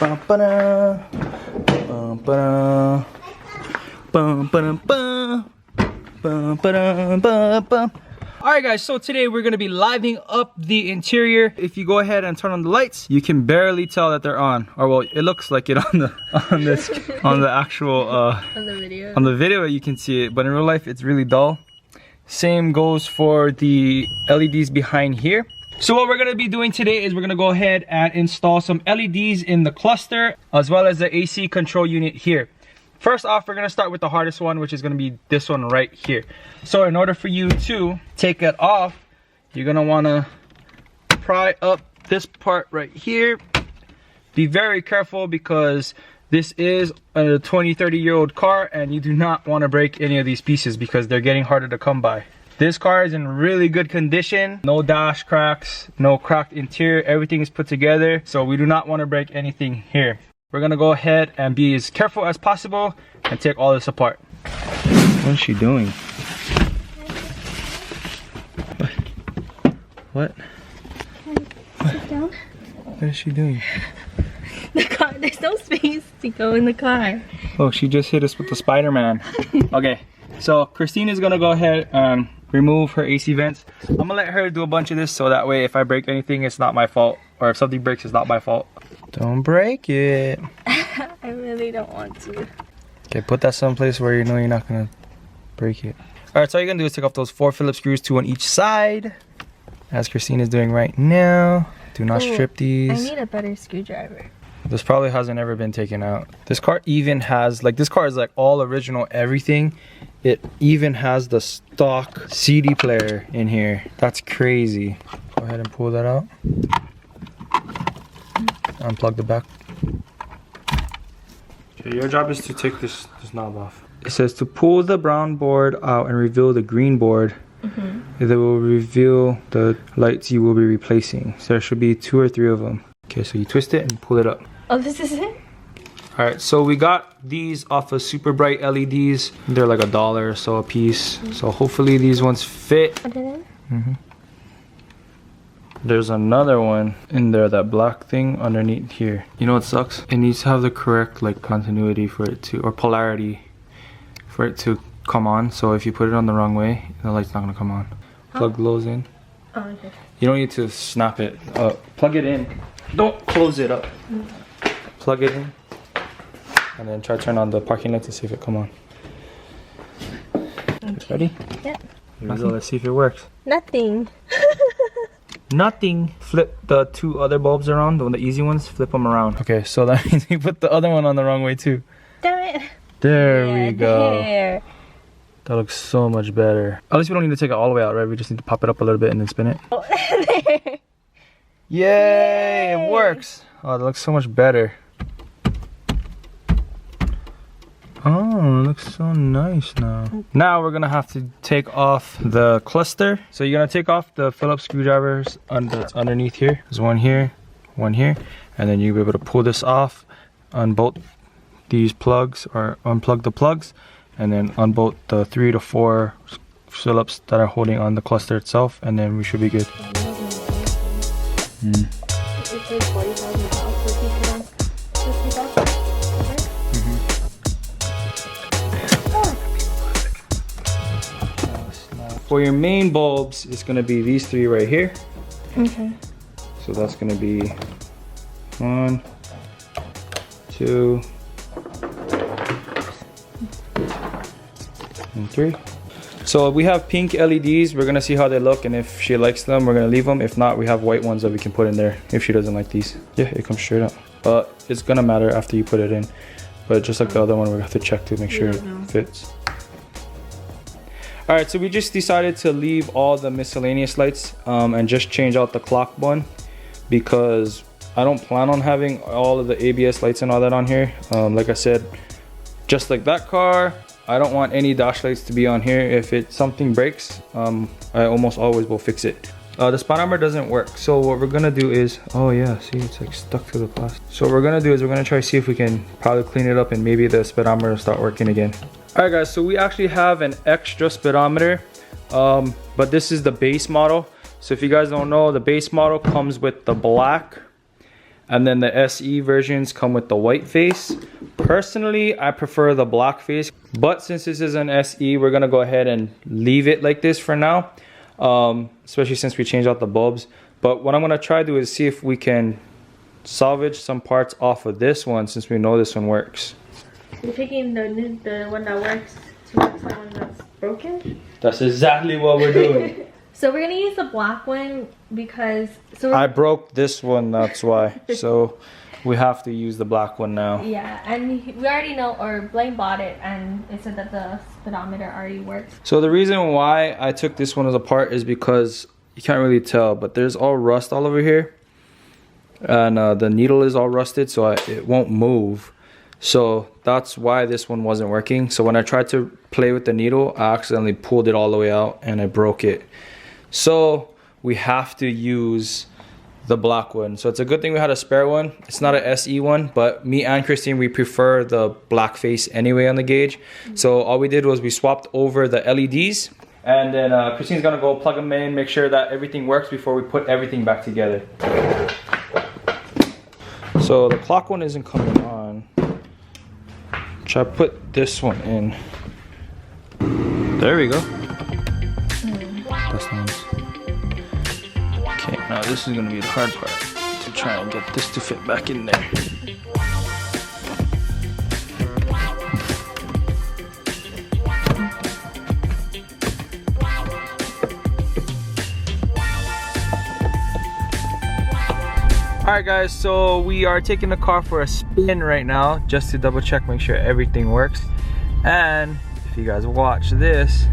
Alright guys, so today we're going to be livening up the interior. If you go ahead and turn on the lights, you can barely tell that they're on. Or well, it looks like it on the actual on the video you can see it, but in real life it's really dull. Same goes for the LEDs behind here. So what we're going to be doing today is we're going to go ahead and install some LEDs in the cluster as well as the AC control unit here. First off, we're going to start with the hardest one, which is going to be this one right here. So in order for you to take it off, you're going to want to pry up this part right here. Be very careful because this is a 20-30-year-old car and you do not want to break any of these pieces because they're getting harder to come by. This car is in really good condition. No dash cracks, no cracked interior. Everything is put together. So we do not want to break anything here. We're gonna go ahead and be as careful as possible and take all this apart. What is she doing? What? Sit down. What is she doing? The car, there's no space to go in the car. Oh, she just hit us with the Spider-Man. Okay, so Christine is gonna go ahead and remove her AC vents. I'm gonna let her do a bunch of this so that way if I break anything, it's not my fault. Or if something breaks, it's not my fault. Don't break it. I really don't want to. Okay, put that someplace where you know you're not gonna break it. Alright, so all you're gonna do is take off those 4 Phillips screws, 2 on each side. As Christine is doing right now. Do not strip these. I need a better screwdriver. This probably hasn't ever been taken out. This car even has, like, this car is like all original everything. It even has the stock CD player in here. That's crazy. Go ahead and pull that out. Unplug the back. Okay, your job is to take this knob off. It says to pull the brown board out and reveal the green board. It will reveal the lights you will be replacing. So there should be 2 or 3 of them. Okay, so you twist it and pull it up. Oh, this is it? Alright, so we got these off of Super Bright LEDs. They're like $1 or so a piece. So hopefully these ones fit. Put it in? There's another one in there, that black thing underneath here. You know what sucks? It needs to have the correct like continuity for it to, or polarity for it to come on. So if you put it on the wrong way, the light's not gonna come on. Plug those in. Oh, okay. You don't need to snap it. Plug it in. Don't close it up. Plug it in. And then try to turn on the parking lights to see if it come on. Okay. Ready? Yep. Here we go, let's see if it works. Nothing. Nothing. Flip the 2 other bulbs around, the easy ones, flip them around. Okay, so that means we put the other one on the wrong way too. Damn it. There we go. There. That looks so much better. At least we don't need to take it all the way out, right? We just need to pop it up a little bit and then spin it. Oh, there. Yay! It works. Oh, that looks so much better. Oh, it looks so nice now. Now we're gonna have to take off the cluster. So you're gonna take off the Phillips screwdrivers that's underneath here. There's one here, and then you'll be able to pull this off, unbolt these plugs or unplug the plugs, and then unbolt the 3 to 4 Phillips that are holding on the cluster itself, and then we should be good. For your main bulbs, it's gonna be these 3 right here. Okay. So that's gonna be 1, 2, and 3. So we have pink LEDs. We're gonna see how they look, and if she likes them, we're gonna leave them. If not, we have white ones that we can put in there if she doesn't like these. Yeah, it comes straight up. But it's gonna matter after you put it in. But just like the other one, we're gonna have to check to make sure it fits. Alright, so we just decided to leave all the miscellaneous lights and just change out the clock one because I don't plan on having all of the ABS lights and all that on here. Like I said, just like that car, I don't want any dash lights to be on here. If something breaks, I almost always will fix it. The speedometer doesn't work, so what we're gonna do is, oh yeah, see, it's like stuck to the plastic. So what we're gonna do is we're gonna try to see if we can probably clean it up and maybe the speedometer will start working again. Alright guys, so we actually have an extra speedometer, but this is the base model. So if you guys don't know, the base model comes with the black And then the SE versions come with the white face. Personally, I prefer the black face, but since this is an SE, we're gonna go ahead and leave it like this for now, especially since we changed out the bulbs. But what I'm gonna try to do is see if we can salvage some parts off of this one, since we know this one works. You're taking the one that works to fix the one that's broken? That's exactly what we're doing. So we're gonna use the black one because I broke this one, that's why. So we have to use the black one now. Yeah, and we already know, or Blaine bought it and it said that the speedometer already works. So the reason why I took this one apart is because you can't really tell, but there's all rust all over here. And the needle is all rusted, so it won't move. So that's why this one wasn't working. So when I tried to play with the needle, I accidentally pulled it all the way out and I broke it. So we have to use the black one. So it's a good thing we had a spare one. It's not an SE one, but me and Christine, we prefer the black face anyway on the gauge. So all we did was we swapped over the LEDs, and then Christine's gonna go plug them in, make sure that everything works before we put everything back together. So the clock one isn't coming on. Try to put this one in. There we go. That's nice. Okay, now this is gonna be the hard part, to try and get this to fit back in there. Alright guys, so we are taking the car for a spin right now, just to double check, make sure everything works. And if you guys watch this,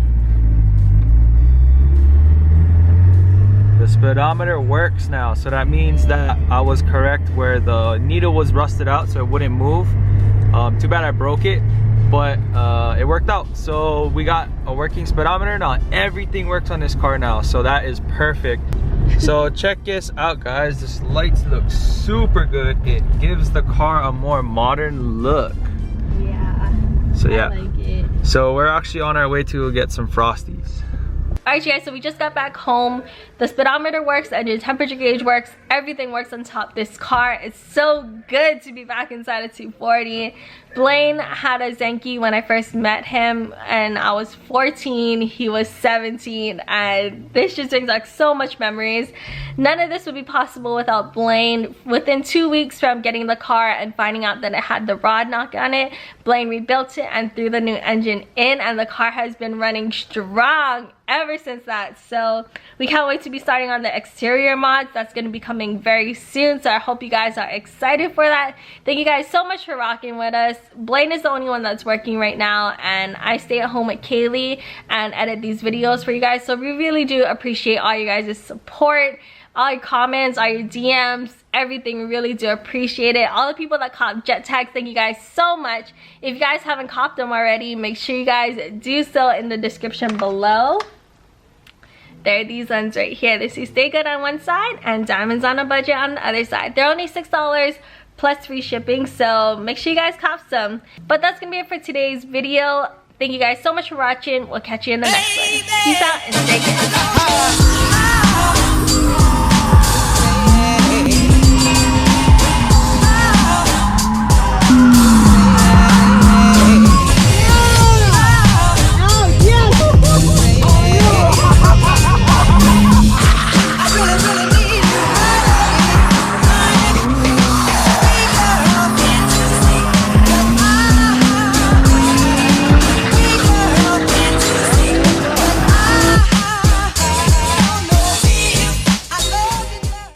the speedometer works now. So that means that I was correct where the needle was rusted out so it wouldn't move. Too bad I broke it, but it worked out. So we got a working speedometer now. Everything works on this car now, so that is perfect. So check this out guys, this lights look super good. It gives the car a more modern look. Yeah, so yeah, I like it. So we're actually on our way to get some Frosties. Alright guys, so we just got back home. The speedometer works, engine temperature gauge works, everything works on top. This car is so good to be back inside a 240. Blaine had a Zenki when I first met him, and I was 14, he was 17, and this just brings back so much memories. None of this would be possible without Blaine. Within 2 weeks from getting the car and finding out that it had the rod knock on it, Blaine rebuilt it and threw the new engine in, and the car has been running strong ever since that. So we can't wait to be starting on the exterior mods. That's going to be coming very soon, so I hope you guys are excited for that. Thank you guys so much for rocking with us. Blaine is the only one that's working right now, and I stay at home with Kaylee and edit these videos for you guys. So we really do appreciate all you guys' support, all your comments, all your DMs, everything. We really do appreciate it. All the people that cop jet tags, thank you guys so much. If you guys haven't copped them already, make sure you guys do so in the description below. There are these ones right here. They say stay good on one side and diamonds on a budget on the other side. They're only $6 plus free shipping, so make sure you guys cop some. But that's gonna be it for today's video. Thank you guys so much for watching. We'll catch you in the next one. Peace out and stay good.